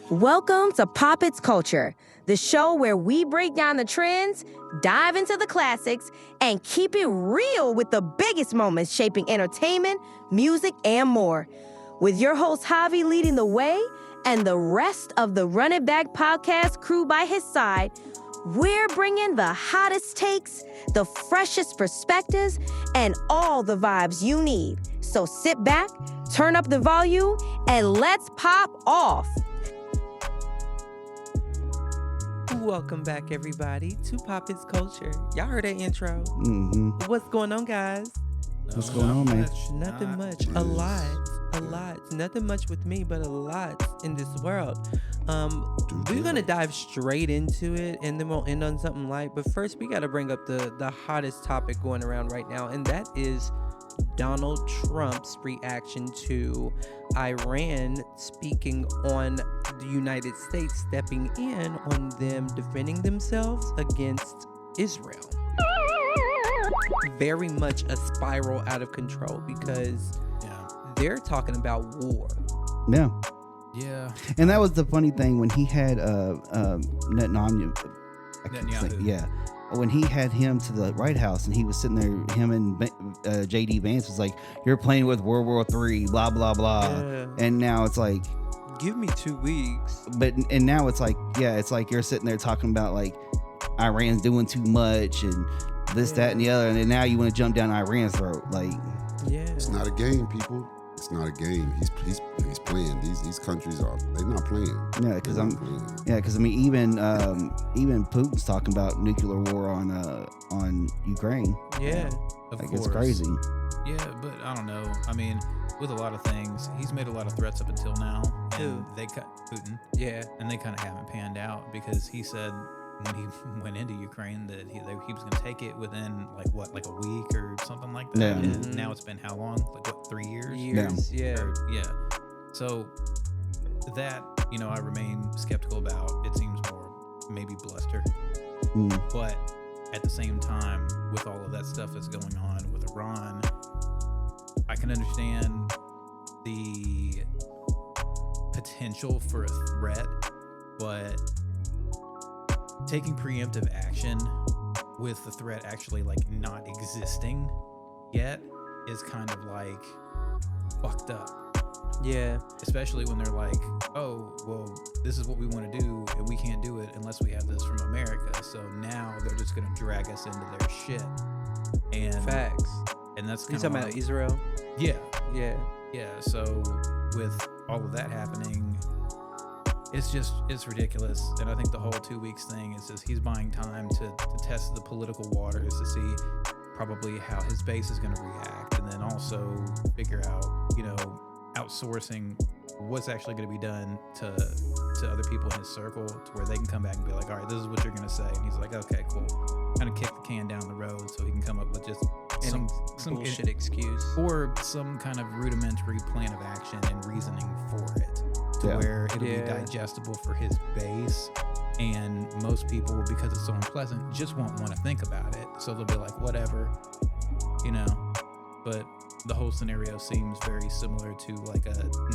Welcome to Pop It's Culture, the show where we break down the trends, dive into the classics, and keep it real with the biggest moments shaping entertainment, music, and more. With your host Javi leading the way and the rest of the Run It Back podcast crew by his side, we're bringing the hottest takes, the freshest perspectives, and all the vibes you need. So sit back, turn up the volume, and let's pop off. Welcome back, everybody, to Pop It's Culture. Y'all heard that intro? Mm-hmm. What's going on, guys? What's going on, man? Nothing much. A lot. Nothing much with me, but a lot in this world. We're gonna dive straight into it, and then we'll end on something light. But first, we gotta bring up the hottest topic going around right now, and that is Donald Trump's reaction to Iran speaking on the United States stepping in on them defending themselves against Israel. Very much a spiral out of control because they're talking about war. Yeah. And that was the funny thing when he had Netanyahu. When he had him to the White House and he was sitting there, him and J.D. Vance was like, "You're playing with World War III, blah blah blah." Yeah. And now it's like, give me 2 weeks. And now it's like, it's like you're sitting there talking about like Iran's doing too much and this, that, and the other, and then now you want to jump down Iran's throat. Like, it's not a game, people. It's not a game. He's playing. These countries they're not playing. Yeah, because I mean even Putin's talking about nuclear war on Ukraine. Yeah, of course. It's crazy. Yeah, but I don't know. I mean, with a lot of things, he's made a lot of threats up until now. And Putin. Yeah, and they kind of haven't panned out because he said when he went into Ukraine that he was going to take it within like a week or something like that. Yeah. And now it's been how long? 3 years? Yeah. So that, I remain skeptical about. It seems more maybe bluster. But at the same time, with all of that stuff that's going on with Iran, I can understand the potential for a threat, but taking preemptive action with the threat actually not existing yet is kind of fucked up. Yeah. Especially when they're like, oh, well, this is what we want to do and we can't do it unless we have this from America. So now they're just going to drag us into their shit. And facts. And that's kind of talking about Israel? Yeah. Yeah. Yeah. So with all of that happening, it's ridiculous. And I think the whole 2 weeks thing is just he's buying time to test the political waters to see probably how his base is going to react, and then also figure out, outsourcing what's actually going to be done to other people in his circle to where they can come back and be like, all right, this is what you're going to say. And he's like, okay, cool. Kind of kick the can down the road so he can come up with just some bullshit excuse or some kind of rudimentary plan of action and reasoning for it to where it'll be digestible for his base. And most people, because it's so unpleasant, just won't want to think about it. So they'll be like, whatever, But the whole scenario seems very similar to a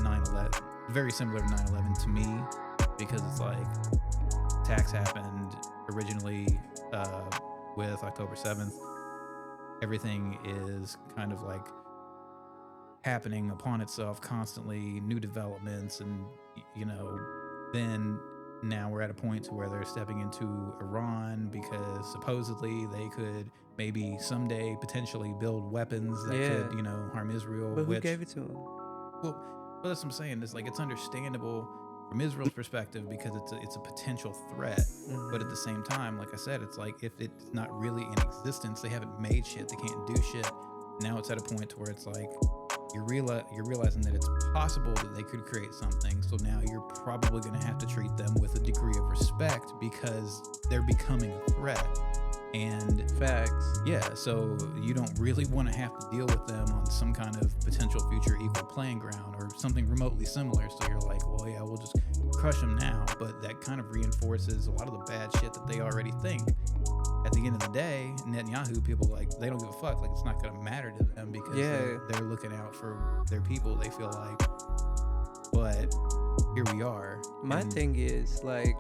9/11, very similar to 9/11 to me, because it's attacks happened originally with October 7th. Everything is kind of happening upon itself constantly, new developments, and then now we're at a point to where they're stepping into Iran because supposedly they could maybe someday potentially build weapons that could, harm Israel. But who gave it to them? Well, that's what I'm saying. It's it's understandable from Israel's perspective because it's a potential threat. Mm-hmm. But at the same time, like I said, it's if it's not really in existence, they haven't made shit, they can't do shit. Now it's at a point to where it's you're realizing that it's possible that they could create something. So now you're probably going to have to treat them with a degree of respect because they're becoming a threat. And facts. Yeah, so you don't really want to have to deal with them on some kind of potential future equal playing ground or something remotely similar. So you're like, well, yeah, we'll just crush them now. But that kind of reinforces a lot of the bad shit that they already think. At the end of the day, Netanyahu, people they don't give a fuck. It's not going to matter to them because they're looking out for their people, they feel like. But here we are. My And thing is like,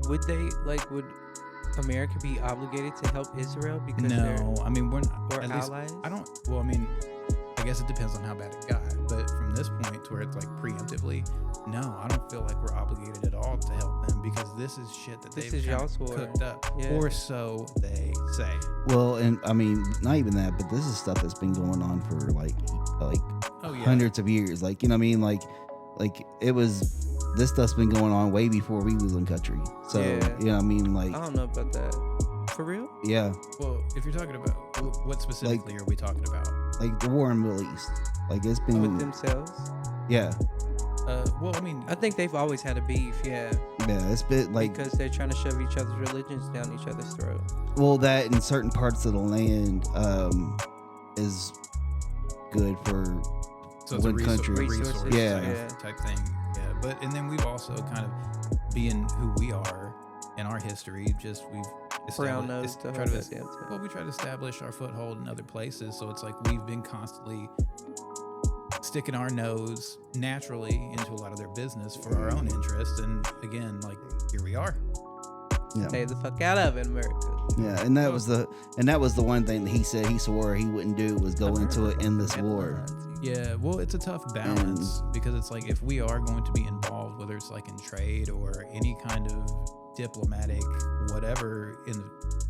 would America be obligated to help Israel because no, I mean we're we're at least, allies? I don't. Well, I mean, I guess it depends on how bad it got. But from this point to where it's like preemptively, no, I don't feel like we're obligated at all to help them because this is shit that This they've is kinda y'all's war. cooked up, Yeah. or so they say. Well, and I mean, not even that, but this is stuff that's been going on for like Oh yeah, hundreds of years. Like, you know what I mean? Like it was. This stuff's been going on way before we was in country. So, Yeah. you know what I mean? Like, I don't know about that. For real? yeah, Well, if you're talking about what specifically are we talking about? like the war in the Middle East. Like, it's been, With themselves? yeah, Well, I mean, I think they've always had a beef, yeah. it's been like, Because they're trying to shove each other's religions down each other's throat. well, that in certain parts of the land is good for so it's a one country. resource Yeah. type thing. Yeah, but and then we've also kind of being who we are in our history, just we've Brown nose to try hold to that damn thing. well, we try to establish our foothold in other places. So it's like we've been constantly sticking our nose naturally into a lot of their business for our own interest. And again, like here we are. Yeah. Stay the fuck out of it, America. Yeah, and that was the one thing that he said he swore he wouldn't do was go into an endless war. Yeah, well, it's a tough balance because it's like if we are going to be involved, whether it's like in trade or any kind of diplomatic whatever,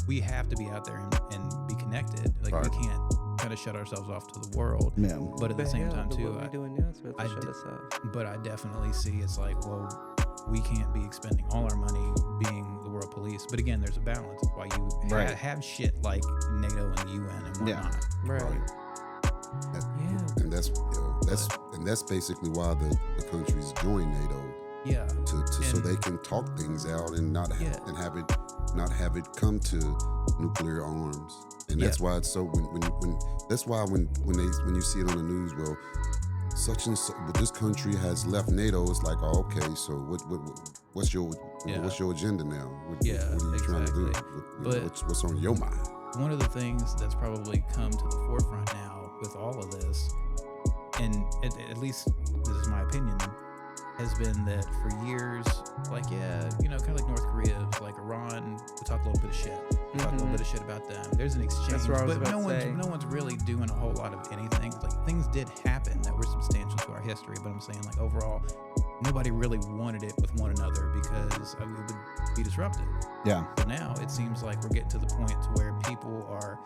we have to be out there and be connected. Like Right. we can't kind of shut ourselves off to the world. Yeah. But at the same time too, what we doing now is supposed to I shut d- us off. but I definitely see it's like, well, we can't be expending all our money being the world police. But again, there's a balance. That's why you Right. have shit like NATO and the UN and Yeah. whatnot. Right. Yeah. And that's basically why the countries join NATO Yeah. so And- they can talk things out and not Yeah. not have it come to nuclear arms. And that's why it's so when you see it on the news, well, such and such, this country has left NATO. It's like, oh, okay, so what's your what's your agenda now? What are you trying to do? exactly. But- What's on your mind? One of the things that's probably come to the forefront now with all of this, and at least this is my opinion, has been that for years, like, yeah, kind of like North Korea, like Iran, we talk a little bit of shit. We talk a little bit of shit about them. There's an exchange, That's what I was but about to say. no one's really doing a whole lot of anything. Like things did happen that were substantial to our history, but I'm saying like overall, nobody really wanted it with one another because it would be disruptive. Yeah. So now it seems like we're getting to the point to where people are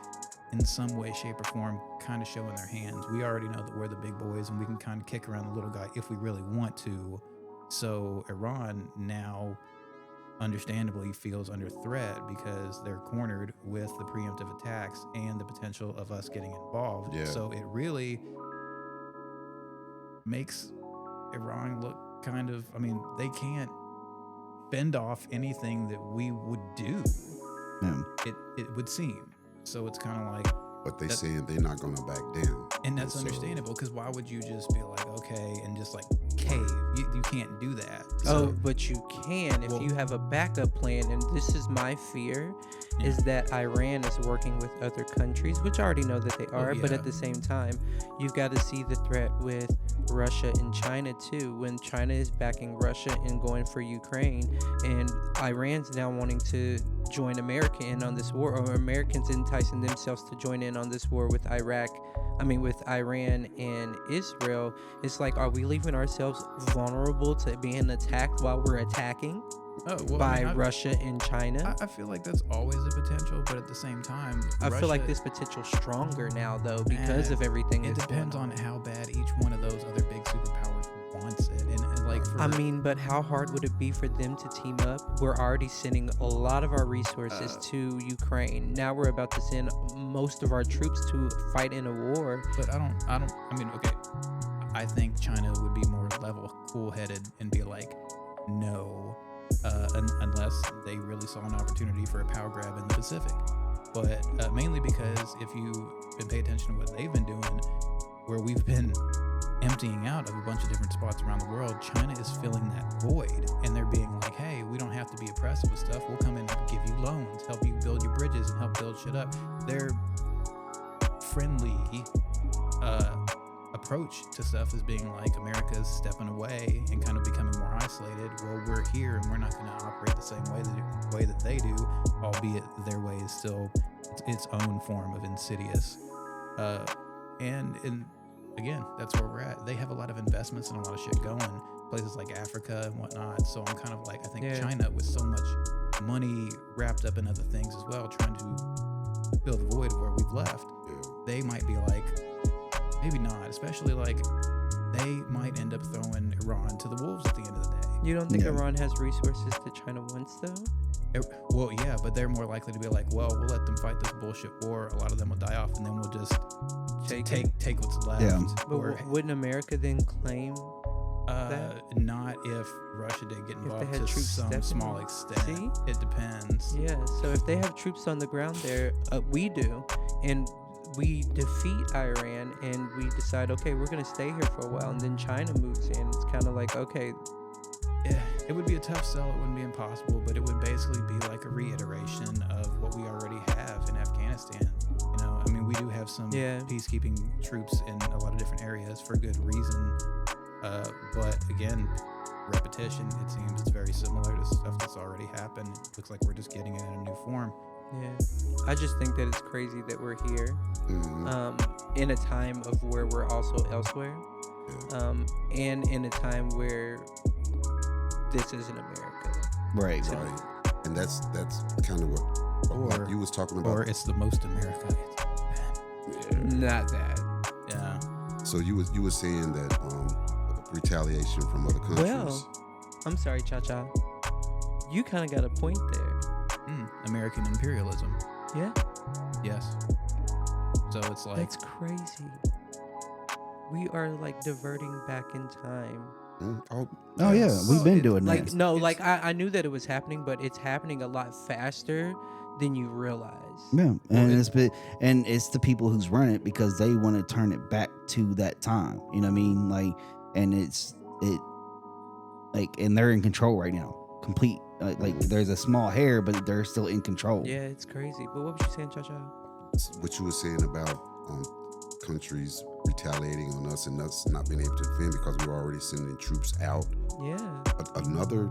in some way, shape, or form kind of showing their hands. We already know that we're the big boys and we can kind of kick around the little guy if we really want to. So Iran now understandably feels under threat because they're cornered with the preemptive attacks and the potential of us getting involved. Yeah. So it really makes Iran look kind of, they can't fend off anything that we would do. Yeah. It would seem. So it's kind of like, But they That- saying they're not gonna back down. and that's So- understandable because why would you just be like, okay, and just like cave? You can't do that. Oh, So, but you can if Well- you have a backup plan. And this is my fear, is that Iran is working with other countries, which I already know that they are. But yeah. at the same time, you've got to see the threat with Russia and China too. When China is backing Russia and going for Ukraine, and Iran's now wanting to join America in on this war, or Americans enticing themselves to join in on this war with with Iran and Israel. It's like, are we leaving ourselves vulnerable to being attacked while we're attacking by Russia and China? I feel like that's always a potential, but at the same time, I feel like Russia- this potential's stronger now, though, because of everything It that's going depends on how bad each one of those other big superpowers wants it, and like for but how hard would it be for them to team up? We're already sending a lot of our resources to Ukraine. Now we're about to send most of our troops to fight in a war. But okay. I think China would be more level, cool-headed, and be like, no, unless they really saw an opportunity for a power grab in the Pacific. But mainly because if you been pay attention to what they've been doing, where we've been emptying out of a bunch of different spots around the world, China is filling that void, and they're being like, hey, we don't have to be oppressive with stuff. We'll come in and give you loans, help you build your bridges, and help build shit up. They're friendly approach to stuff as being like America's stepping away and kind of becoming more isolated. Well, we're here and we're not going to operate the same way that they do, albeit their way is still its own form of insidious. And again, that's where we're at. They have a lot of investments and a lot of shit going, places like Africa and whatnot. So I'm kind of like, I think China, with so much money wrapped up in other things as well, trying to fill the void of where we've left. They might be like, maybe not, especially like they might end up throwing Iran to the wolves at the end of the day. You don't think Iran has resources that China wants, though? Well, yeah, but they're more likely to be like, well, we'll let them fight this bullshit war. A lot of them will die off, and then we'll just take what's left. Yeah. But wouldn't America then claim that? Not if Russia did get involved had to troops some small extent. See? It depends. Yeah, so if they have troops on the ground there, we do, and we defeat Iran, and we decide, okay, we're going to stay here for a while, and then China moves in. It's kind of like, okay. Yeah, it would be a tough sell. It wouldn't be impossible, but it would basically be like a reiteration of what we already have in Afghanistan. You know, I mean, we do have some peacekeeping troops in a lot of different areas for good reason. But again, repetition, it seems it's very similar to stuff that's already happened. It looks like we're just getting it in a new form. Yeah, I just think that it's crazy that we're here in a time of where we're also elsewhere, and in a time where this isn't America. Right. And that's kind of what you was talking about. Or it's the most America. Not that. Yeah. So you was saying that retaliation from other countries. Well, I'm sorry, Cha-Cha. You kind of got a point there. American imperialism. Yeah. Yes. So it's like, that's crazy. We are like diverting back in time. Oh yeah, we've been doing like, that. No, like I knew that it was happening, but it's happening a lot faster than you realize. Yeah, and it's the people who's run it because they want to turn it back to that time. You know what I mean? Like, and and they're in control right now. Complete. Like there's a small hair, but they're still in control. Yeah, it's crazy. But what was you saying, Cha-Cha? What you were saying about countries retaliating on us and us not being able to defend because we were already sending troops out. Yeah. Another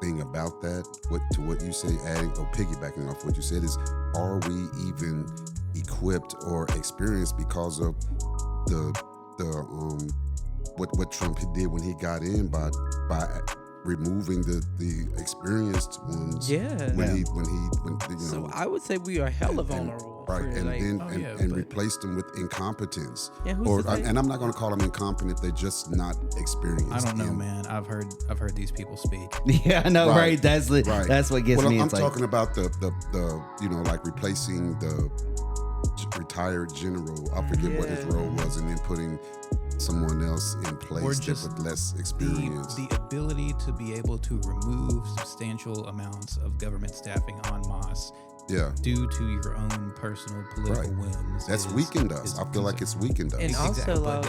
thing about that, what you say, adding or piggybacking off what you said, is, are we even equipped or experienced because of what Trump did when he got in by removing the experienced ones. Yeah. When you know. So I would say we are hella vulnerable. Right, and replace them with incompetence. Yeah, and I'm not going to call them incompetent. They're just not experienced. I don't know, man. I've heard these people speak. Yeah, I know, right? That's what gets me. I'm talking about the like replacing the retired general. I forget what his role was, and then putting someone else in place with less experience. The ability to be able to remove substantial amounts of government staffing en masse due to your own personal political whims. That's weakened us. I feel like it's weakened us. And also,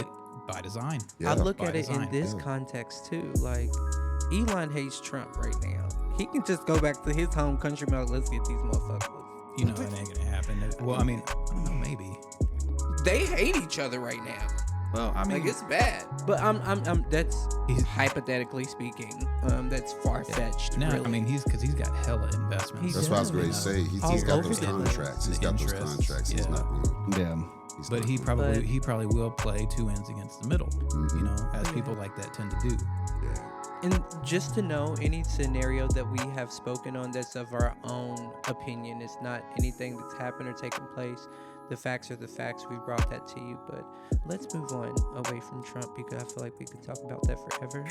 by design. Yeah. I look at it in this context too. Like, Elon hates Trump right now. He can just go back to his home country and be like, let's get these motherfuckers. You know, it ain't gonna happen. Well, I mean, I don't know, maybe. They hate each other right now. Well, I mean, like, it's bad. But that's hypothetically speaking. That's far fetched. No, really. I mean, he's got hella investments. That's what I was going to say. He's got those contracts. He's got those contracts. He's not going to. Yeah. But he probably will play two ends against the middle. Mm-hmm. You know, as people like that tend to do. Yeah. And just to know, any scenario that we have spoken on that's of our own opinion, it's not anything that's happened or taken place. The facts are the facts. We brought that to you, but let's move on away from Trump because I feel like we could talk about that forever.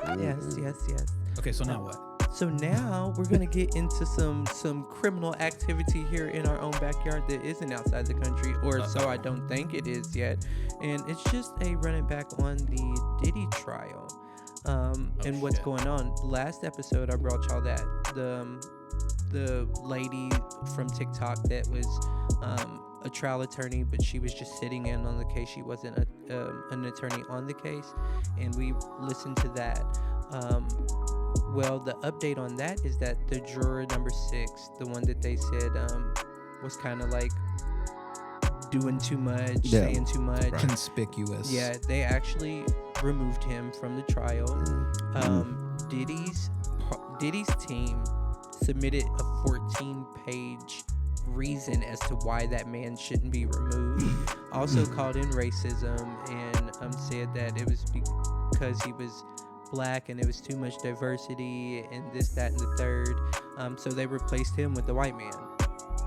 Right. Yes. Okay, so now what? So now we're gonna get into some criminal activity here in our own backyard that isn't outside the country, or so I don't think it is yet. And it's just a running back on the Diddy trial, and what's going on. Last episode I brought y'all that the lady from TikTok that was a trial attorney, but she was just sitting in on the case. She wasn't an attorney on the case, and we listened to that. Well, the update on that is that the juror number 6, the one that they said was kind of like doing too much, Yeah. saying too much. Conspicuous. Yeah, they actually removed him from the trial. Diddy's team submitted a 14-page reason as to why that man shouldn't be removed. Also called in racism and said that it was because he was black and it was too much diversity and this, that, and the third. So they replaced him with the white man.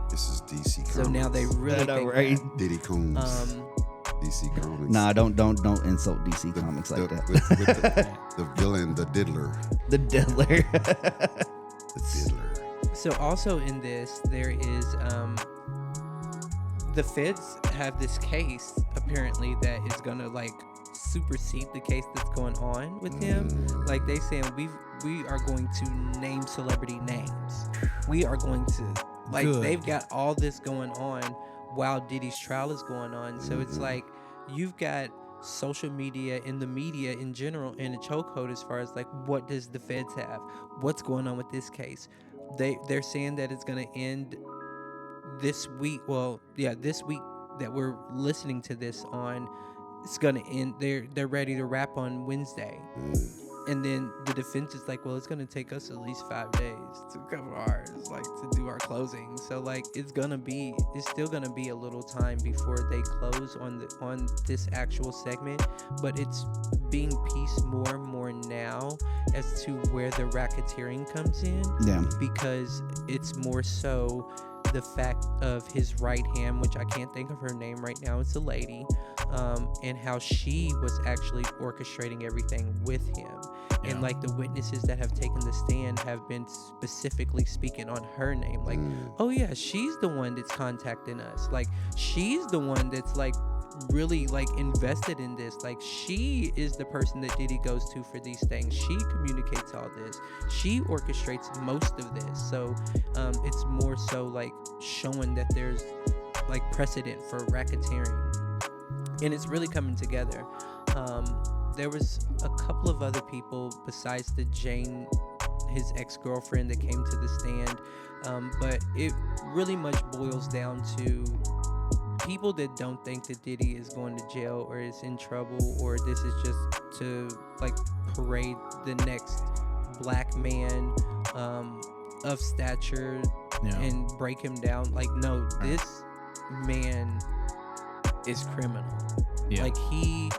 This is DC Comics. So now they really think right? that. Diddy Combs. DC Comics. Nah, don't insult DC Comics like that. With the villain, the diddler. The diddler. The diddler. So also in this, there is the feds have this case apparently that is gonna like supersede the case that's going on with him. Like they saying we are going to name celebrity names. We are going to like Good. they've got all this going on while Diddy's trial is going on. So it's like you've got social media and the media in general in a chokehold as far as like what does the feds have? What's going on with this case? They're saying that it's going to end this week. Well, yeah, this week that we're listening to this on, it's going to end. They're ready to wrap on Wednesday. And then the defense is like, well, it's going to take us at least 5 days to cover ours, like to do our closing. So like it's still going to be a little time before they close on this actual segment, but it's being pieced more and more now as to where the racketeering comes in. Yeah. Because it's more so the fact of his right hand, which I can't think of her name right now, it's a lady, and how she was actually orchestrating everything with him. And like the witnesses that have taken the stand have been specifically speaking on her name, like, oh yeah, she's the one that's contacting us, like she's the one that's like really like invested in this, like she is the person that Diddy goes to for these things, she communicates all this, she orchestrates most of this. So it's more so like showing that there's like precedent for racketeering, and it's really coming together. There was a couple of other people besides the Jane, his ex-girlfriend, that came to the stand, but it really much boils down to people that don't think that Diddy is going to jail or is in trouble, or this is just to like parade the next black man of stature and break him down. Like, no, this man is criminal. Like, he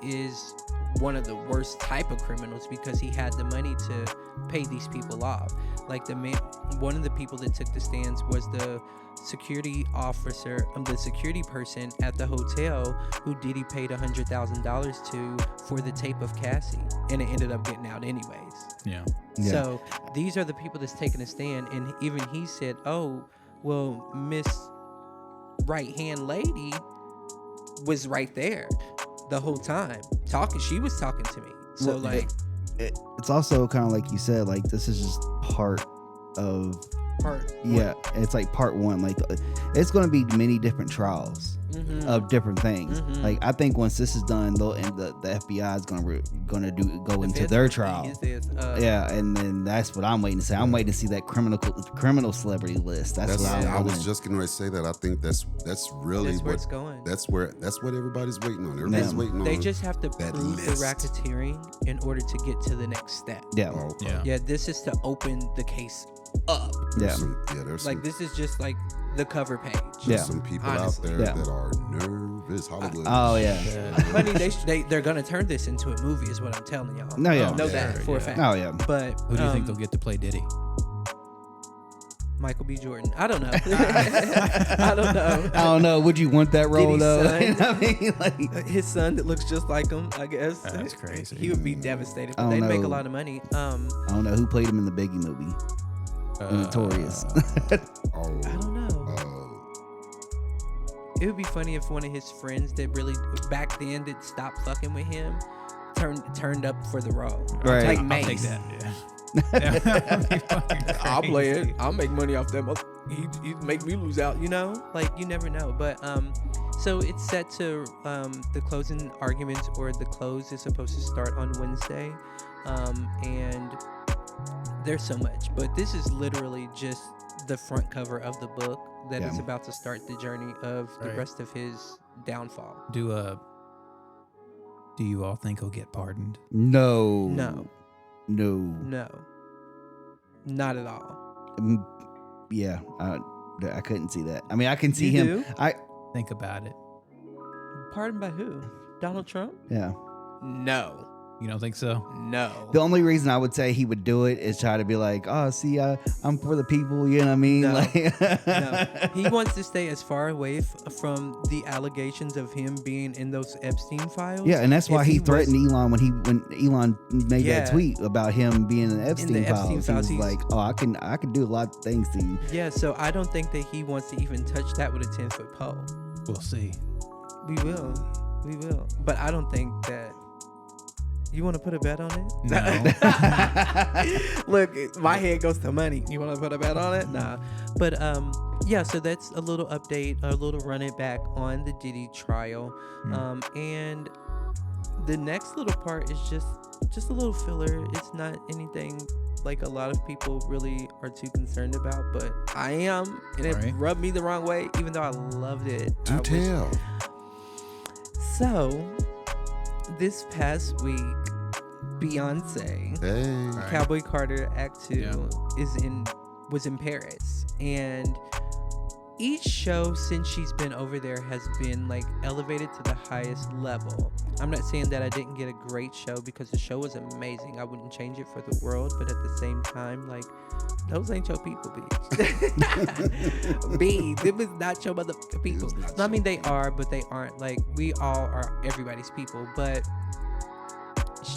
is one of the worst type of criminals because he had the money to pay these people off. Like the man, one of the people that took the stands was the security officer, the security person at the hotel who Diddy paid $100,000 to for the tape of Cassie, and it ended up getting out anyways. Yeah. So these are the people that's taking a stand, and even he said, "Oh, well, Miss Right Hand Lady was right there the whole time talking. She was talking to me." So Well, it's also kind of like you said, like this is just part of it's like part one. Like it's going to be many different trials of different things. Like I think once this is done, though, and the FBI is go into their trial. And then that's what I'm waiting to see. I'm waiting to see that criminal celebrity list. That's what I was just getting ready to say that. I think that's really where it's going. That's what everybody's waiting on. Everybody's waiting on. They just have to prove list. the racketeering in order to get to the next step. Yeah. Oh, okay. Yeah, this is to open the case up. There's Like this is just like the cover page. There's some people honestly. out there that are nervous. Hollywood. Oh yeah. Honey, they're gonna turn this into a movie, is what I'm telling y'all. No, yeah. I know that for a fact. Oh yeah. But Who do you think they'll get to play Diddy? Michael B. Jordan. I don't know. I don't know. Would you want that role Diddy's though? son. I mean, like His son that looks just like him, I guess. That's crazy. He would be devastated, I but don't they'd make a know. lot of money. I don't know who played him in the Biggie movie. Notorious. I don't know. It would be funny if one of his friends that really back then that stopped fucking with him turned up for the role. Right. Like I'll Mace. take that. Yeah. That would be fucking I'll play it. crazy. I'll make money off that. He make me lose out. You know, like you never know. But so it's set to the closing arguments, or the close is supposed to start on Wednesday, and there's so much. But this is literally just the front cover of the book. that Yeah. is about to start the journey of the Right. rest of his downfall. Do you all think he'll get pardoned? No. No. No. No, not at all. Yeah. I couldn't see that. I mean, I can see You him. do? Think about it. Pardoned by who? Donald Trump? Yeah. No. You don't think so? No. The only reason I would say he would do it is try to be like, oh, see, I'm for the people. You know what I mean? No. Like, No. He wants to stay as far away from the allegations of him being in those Epstein files. Yeah, and that's why If he was threatened Elon when Elon made Yeah. that tweet about him being in the Epstein Epstein files. files, He was he's- like, oh, I can do a lot of things to you. Yeah, so I don't think that he wants to even touch that with a 10-foot pole. We'll see. We will. But I don't think that. You want to put a bet on it? No. Look, my head goes to money. You want to put a bet on it? Nah. But yeah. So that's a little update, a little run it back on the Diddy trial, and the next little part is just a little filler. It's not anything like a lot of people really are too concerned about, but I am, and it Right. rubbed me the wrong way, even though I loved it. Do I wish- tell. So, this past week, Beyoncé, Hey. Right. Cowboy Carter Act 2 Yeah. was in Paris, and each show since she's been over there has been like elevated to the highest level. I'm not saying that I didn't get a great show, because the show was amazing. I wouldn't change it for the world, but at the same time, like, those ain't your people, bitch. B, them is not your motherfucking people. It is not No, I mean, your they are, but they aren't. Like, we all are everybody's people, but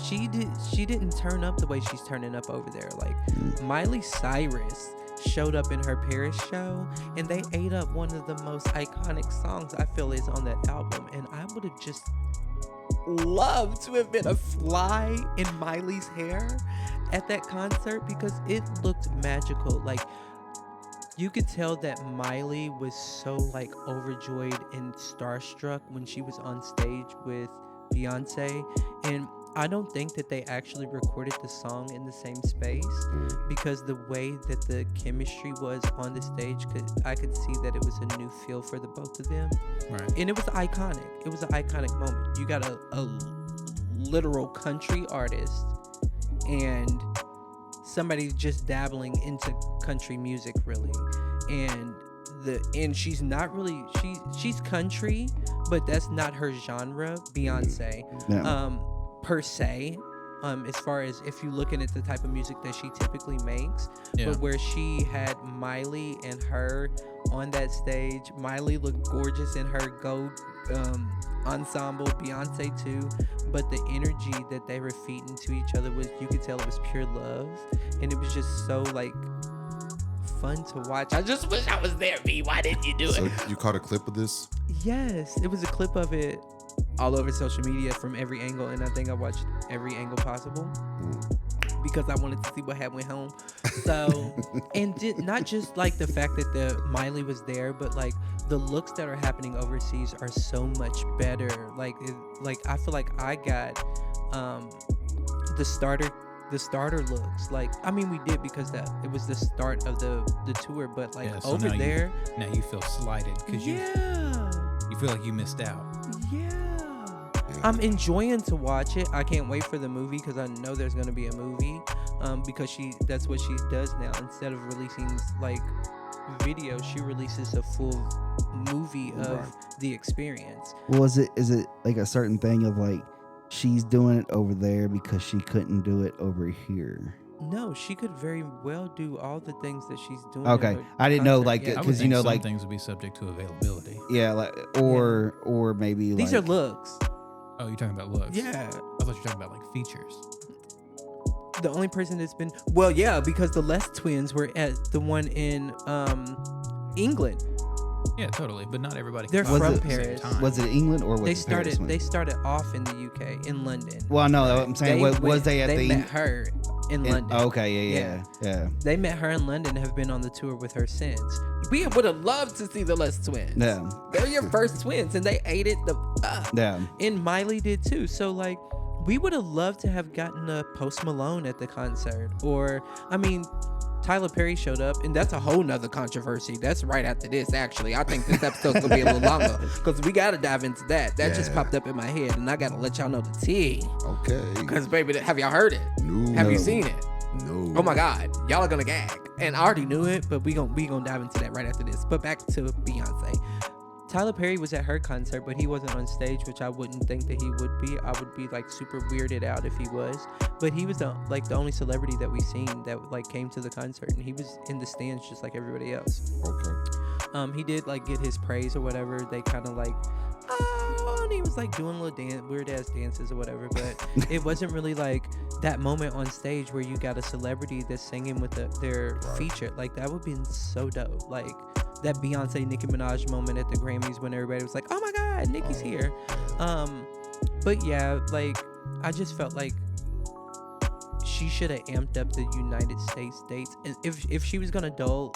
she didn't turn up the way she's turning up over there. Like, Miley Cyrus showed up in her Paris show, and they ate up one of the most iconic songs I feel is on that album, and I would have just loved to have been a fly in Miley's hair at that concert, because it looked magical. Like, you could tell that Miley was so like overjoyed and starstruck when she was on stage with Beyoncé, and I don't think that they actually recorded the song in the same space, because the way that the chemistry was on the stage, I could see that it was a new feel for the both of them, Right. and it was iconic. It was an iconic moment. You got a literal country artist and somebody just dabbling into country music, really, and she's not really, she's country, but that's not her genre, Beyonce. Yeah. Per se, as far as if you're looking at the type of music that she typically makes, Yeah. but where she had Miley and her on that stage. Miley looked gorgeous in her gold ensemble, Beyonce too, but the energy that they were feeding to each other was, you could tell it was pure love, and it was just so like fun to watch. I just wish I was there, B. Why didn't you do So it? you caught a clip of this? Yes, it was a clip of it all over social media from every angle, and I think I watched every angle possible because I wanted to see what happened home. So, and not just like the fact that the Miley was there, but like the looks that are happening overseas are so much better. Like I feel like I got the starter looks. Like, I mean, we did because it was the start of the tour, but like Yeah, so over now there, Now you feel slighted because you feel like you missed out. Yeah. I'm enjoying to watch it. I can't wait for the movie because I know there's going to be a movie, because that's what she does now. Instead of releasing like videos, she releases a full movie of the experience. Well, is it like a certain thing of like she's doing it over there because she couldn't do it over here? No, she could very well do all the things that she's doing. Okay. in her I didn't know, concert. like, Yeah. I would 'Cause, you think know, some like- things would be subject to availability. Yeah, like or maybe These like are looks. Oh, you're talking about looks? Yeah. I thought you were talking about like features. The only person that's been, well, yeah, because the Les twins were at the one in England. Yeah, totally. But not everybody. They're can from at the same Paris. time. was it England or was They it Paris started. one? They started off in the UK, in London. Well, no, I'm saying was they at they the met her in London. Okay, yeah. They met her in London and have been on the tour with her since. We would have loved to see the Les twins. Yeah. They're your first twins, and they ate it the up. Yeah. And Miley did too. So like, we would have loved to have gotten a Post Malone at the concert, or I mean, Tyler Perry showed up, and that's a whole nother controversy. That's right after this, actually. I think this episode's gonna be a little longer because we gotta dive into that. That just popped up in my head, and I gotta let y'all know the tea. Okay. Because baby, have y'all heard it? No. Have you seen it? No. Oh my God, y'all are gonna gag. And I already knew it, but we gonna dive into that right after this. But back to Beyonce. Tyler Perry was at her concert, but he wasn't on stage, which I wouldn't think that he would be. I would be like super weirded out if he was. But he was the only celebrity that we've seen that like came to the concert, and he was in the stands just like everybody else. Okay. He did like get his praise or whatever. They kind of like, and he was like doing little weird ass dances or whatever. But it wasn't really like that moment on stage where you got a celebrity that's singing with their feature. Like that would be so dope. Like that Beyonce Nicki Minaj moment at the Grammys when everybody was like, oh my God, Nicki's here. But yeah, like I just felt like she should have amped up the United States dates. If she was gonna dull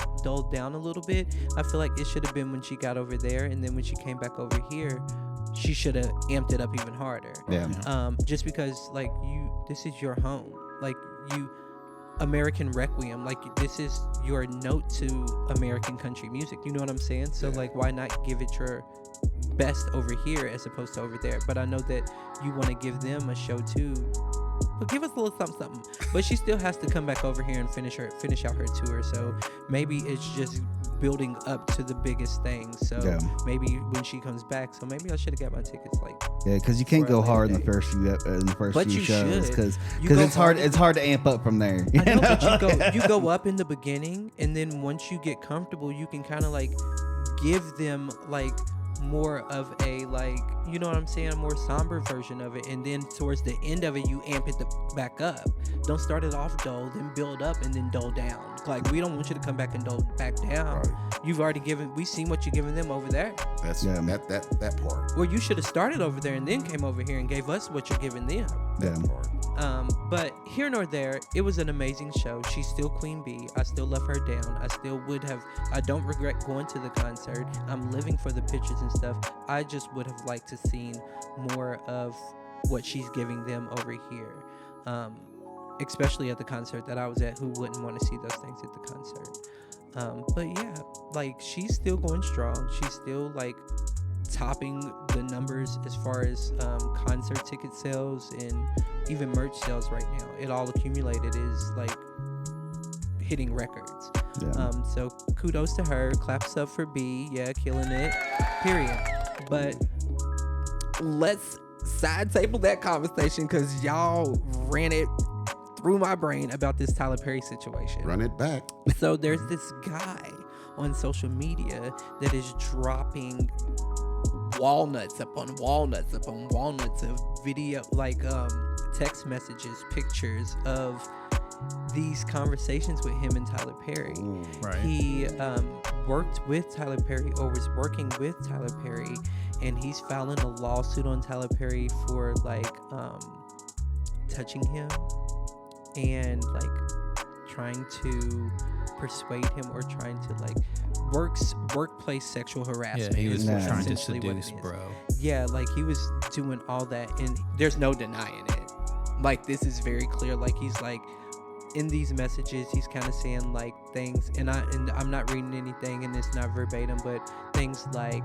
down a little bit, I feel like it should have been when she got over there, and then when she came back over here, she should have amped it up even harder. Yeah. Just because like this is your home, like American Requiem, like this is your note to American country music. You know what I'm saying? So like, why not give it your best over here as opposed to over there? But I know that you want to give them a show too. But give us a little something. But she still has to come back over here and finish out her tour. So maybe it's just building up to the biggest thing. So maybe when she comes back, so maybe I should have got my tickets like. Yeah, because you can't go hard in the first few shows because it's hard to amp up from there. I know, but you go up in the beginning, and then once you get comfortable, you can kind of like give them like more of a like, you know what I'm saying, a more somber version of it, and then towards the end of it you amp it back up. Don't start it off dull, then build up, and then dull down. Like we don't want you to come back and dull back down. Right. You've already we've seen what you're giving them over there. That's that part. Well, you should have started over there and then came over here and gave us what you're giving them. That part. But here nor there, it was an amazing show. She's still Queen Bee. I still love her down. I don't regret going to the concert. I'm living for the pictures and stuff. I just would have liked to seen more of what she's giving them over here. Especially at the concert that I was at. Who wouldn't want to see those things at the concert? But yeah, like she's still going strong. She's still like topping the numbers as far as concert ticket sales and even merch sales right now. It all accumulated is like hitting records. So kudos to her. Claps up for B. Yeah, killing it. Period. But let's side table that conversation because y'all ran it through my brain about this Tyler Perry situation. Run it back. So there's this guy on social media that is dropping walnuts upon walnuts upon walnuts of video, like text messages, pictures of these conversations with him and Tyler Perry. Right. He worked with Tyler Perry or was working with Tyler Perry, and he's filing a lawsuit on Tyler Perry for like touching him and like trying to persuade him or trying to like workplace sexual harassment. Yeah, he was trying to essentially seduce, bro. Yeah, like he was doing all that, and there's no denying it. Like this is very clear. Like he's like in these messages, he's kind of saying like things, and I'm not reading anything, and it's not verbatim, but things like,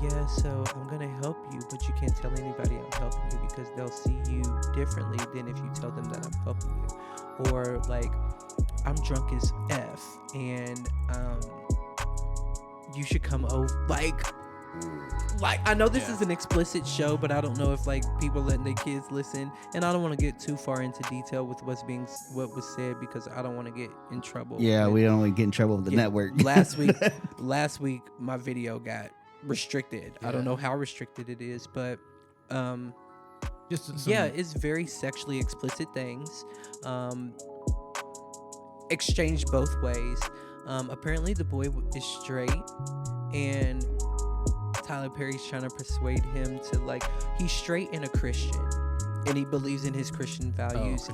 yeah, so I'm gonna help you, but you can't tell anybody I'm helping you because they'll see you differently than if you tell them that I'm helping you. Or like, I'm drunk as F, and you should come over. Like I know this is an explicit show, but I don't know if like people letting their kids listen, and I don't want to get too far into detail with what was said because I don't want to get in trouble. Yeah, we don't want to get in trouble with the network. last week my video got restricted. I don't know how restricted it is, but it's very sexually explicit things, exchanged both ways. Apparently the boy is straight, and Tyler Perry's trying to persuade him to like, he's straight and a Christian, and he believes in his Christian values.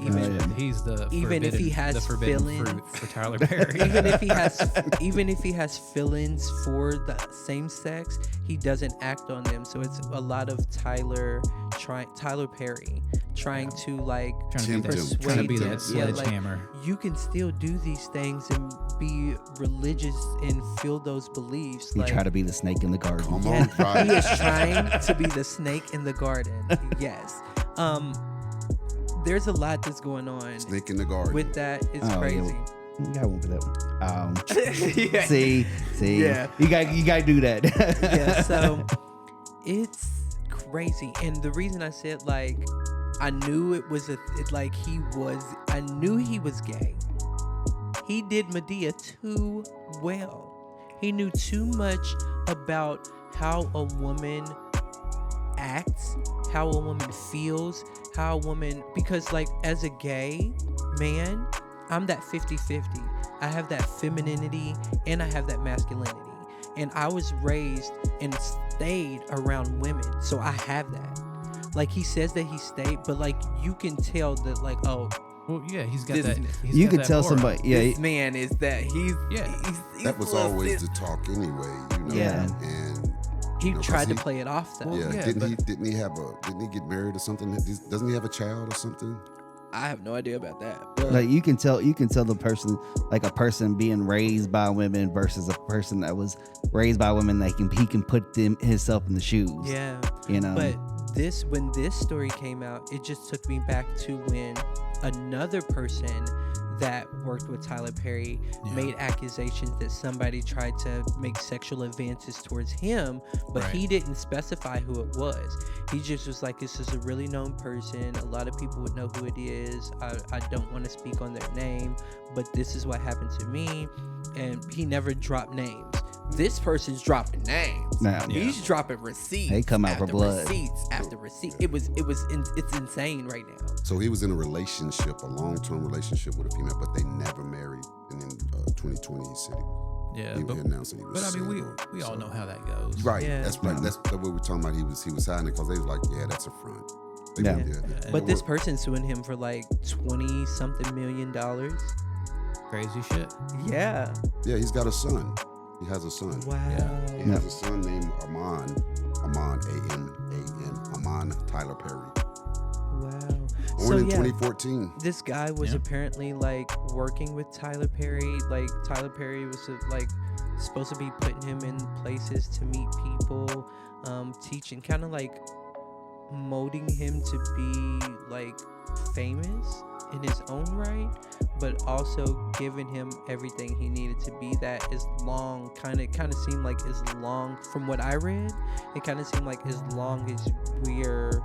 He's the if he has forbidden fruit for Tyler Perry. even if he has feelings for the same sex, he doesn't act on them. So it's a lot of Tyler Perry trying to like Trying to be persuade trying to be them. that Yeah, like, sledgehammer. you can still do these things and be religious and feel those beliefs. He like, tried to be the snake in the garden. Come yeah, on, right. he is trying to be the snake in the garden. Yes. There's a lot that's going on Snake in the garden. with that. It's Oh, yeah. crazy. We got one for that one. Yeah. See, Yeah. you got to do that. Yeah, so it's crazy. And the reason I said like I knew it was I knew he was gay. He did Medea too well. He knew too much about how a woman acts, how a woman feels, how a woman, because like as a gay man, I'm that 50-50. I have that femininity and I have that masculinity. And I was raised and stayed around women, so I have that. Like he says that he stayed, but like you can tell that like, oh, Well, yeah, he's got This- that. He's You got could that tell aura. somebody. Yeah, this man is that he's That was always the talk anyway, you know. Yeah. And he you know, 'cause tried to he- play it off though. yeah, yeah, didn't but- he get married or something? Doesn't he have a child or something? I have no idea about that. But like you can tell the person, like a person being raised by women versus a person that was raised by women, that he can put himself in the shoes. yeah. You know. But when this story came out, it just took me back to when another person that worked with Tyler Perry made accusations that somebody tried to make sexual advances towards him, but Right. he didn't specify who it was. He just was like, this is a really known person. A lot of people would know who it is. I don't want to speak on their name, but this is what happened to me. And he never dropped names. This person's dropping names. Now, He's dropping receipts. They come out for after blood. Receipts after receipts. It's insane right now. So he was in a relationship, a long-term relationship with a female, but they never married. And in 2020, he said Yeah, he but, announced that he was. but I mean, single. we all So- know how that goes. Right. Yeah. That's right. Yeah. That's what we're talking about. He was hiding it because they was like, yeah, that's a front. They Yeah. were- But this person's suing him for like $20-something million. Crazy shit. Yeah. Yeah, he's got a son. He has a son. Wow. He has a son named Amon, Amon Tyler Perry. Wow. Born in 2014. This guy was Yeah. apparently like working with Tyler Perry. Like Tyler Perry was like supposed to be putting him in places to meet people, teaching, kind of like molding him to be like famous in his own right, but also giving him everything he needed to be that. As long, kind of seemed like as long, from what I read, it kind of seemed like as long as we're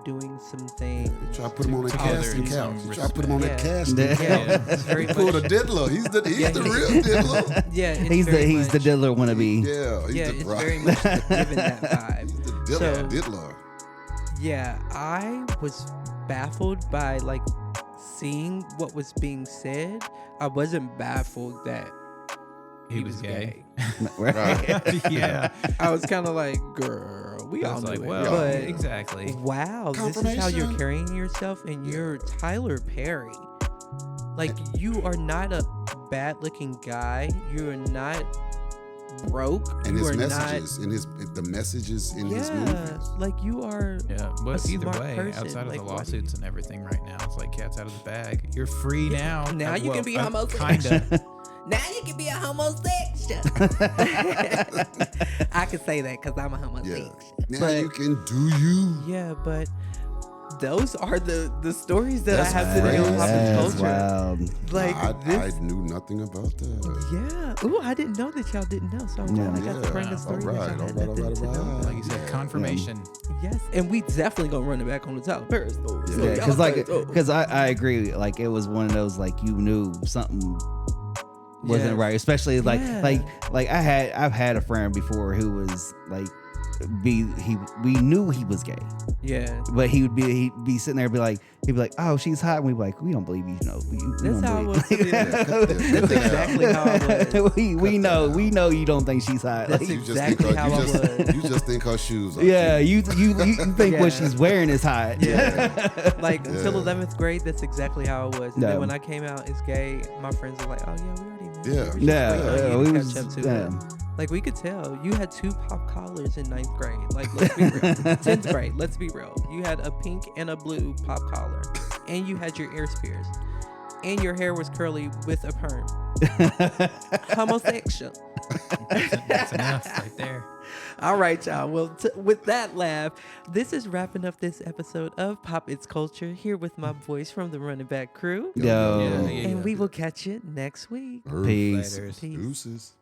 doing some things. He tried to put him on that together casting in some couch. He tried to put him on that respect. casting Yeah. couch. Yeah, it's very He pulled a much. diddler. He's the Yeah, real diddler. Yeah, it's he's the very he's the much- diddler wannabe. Yeah, he's Yeah, the it's right. very much given that vibe. He's the diddler. So- diddler. Yeah, I was baffled by like seeing what was being said. I wasn't baffled that He was gay. Right. Yeah. I was kind of like, girl, we I all was knew like, it. well, But exactly. wow, this is how you're Confirmation. carrying yourself, and you're Tyler Perry. Like, you are not a bad-looking guy. You are not broke. And you his are messages, the messages in his not. movies. Yeah, like you are. Yeah, but a either smart way, person, outside of like, the why do lawsuits and everything right now, it's like cat's out of the bag. You're free now. Now you can be homosexual. Kinda. Now you can be a homosexual. I can say that because I'm a Yeah. homosexual. Now But- you can do you. Yeah, but those are the stories that That's I have today on crazy. pop That's culture. wild. Like I this. knew nothing about that. Yeah. Ooh, I didn't know that y'all didn't know. So I'm glad I got to bring a Yeah. story All that right, y'all had all right, nothing all to right, know. all right. Like you said, confirmation. Yes, and we definitely gonna run it back on the Tyler Perry story. So Yeah, y'all because like, guys- oh. because I agree. Like it was one of those like you knew something wasn't Yeah. right, especially like Yeah. I've had a friend before who was like we knew he was gay, Yeah. but he'd be sitting there he'd be like, oh, she's hot, and we'd be like, we don't believe you, That's how I was. believe. That's exactly how I was. we know you don't think she's hot. That's Like, You just exactly think how I was. you just think her shoes are yeah, cute. you think Yeah. what she's wearing is hot. Yeah. Like until Yeah. 11th grade, that's exactly how I was. And Yeah. then when I came out as gay, my friends were like, "Oh yeah, we already knew." Yeah. We just Yeah, waiting on you we to was catch up to yeah. it. Like, we could tell you had 2 pop collars in 9th grade. Like, let's be real. 10th grade, let's be real. You had a pink and a blue pop collar, and you had your ears pierced, and your hair was curly with a perm. Homosexual. That's enough right there. All right, y'all. Well, with that laugh, this is wrapping up this episode of Pop It's Culture here with my boys from the Running Back crew. Yo. And we will catch you next week. Peace. Laters. Peace. Deuces.